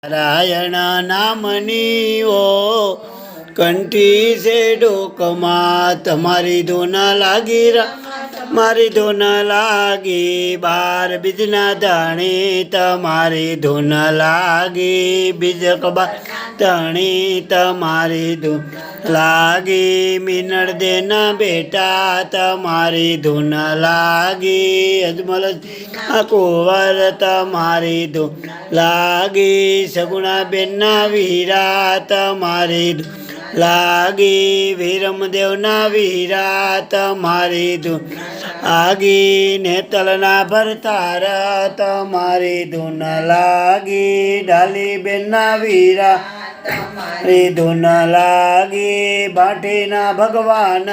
નારાયણ નામની ઓ કંઠી છે ડોકમાં તમારી ધૂન લાગી મારી ધૂન લાગી બાર બીજના ધણી તમારી ધૂન લાગી બીજ કબા ધણી તમારી ધૂન લાગી મિનળ દેના બેટા તમારી ધૂન લાગી અજમલ કુંવર તમારી ધૂન લાગી સગુણા બેનના વીરા તમારી લાગી વીરમદેવના વીરા તમારી ધૂન લાગી નેતલના ભરતાર તમારી ધૂન લાગી ડાલી બેનના વીરા તમારી ધૂન લાગી બાટીના ભગવાન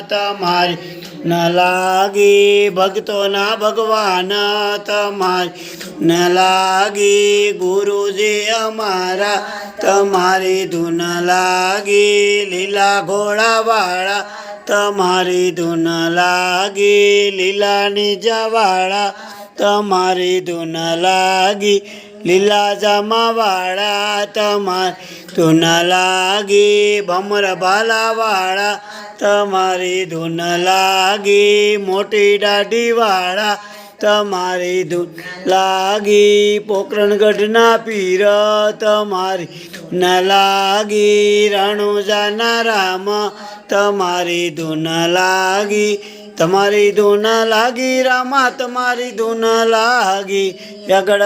તમારી ન લાગી ભક્તોના ભગવાન તમારી ન લાગી ગુરુજી અમારા તમારી ધૂન લાગી લીલા ઘોડાવાળા તમારી ધૂન લાગી લીલા નીજાવાળા તમારી ધૂન લાગી લીલા જામાવાળા તમારી ધૂન લાગી ભમર ભાલાવાળા તમારી ધૂન લાગી મોટી દાઢીવાળા તમારી ધૂન લાગી પોકરણગઢના પીર તમારી ધૂન લાગી રણુજાના રામ તમારી ધૂન લાગી તમારી ધૂન લાગી રામા તમારી ધૂન લાગી આગળ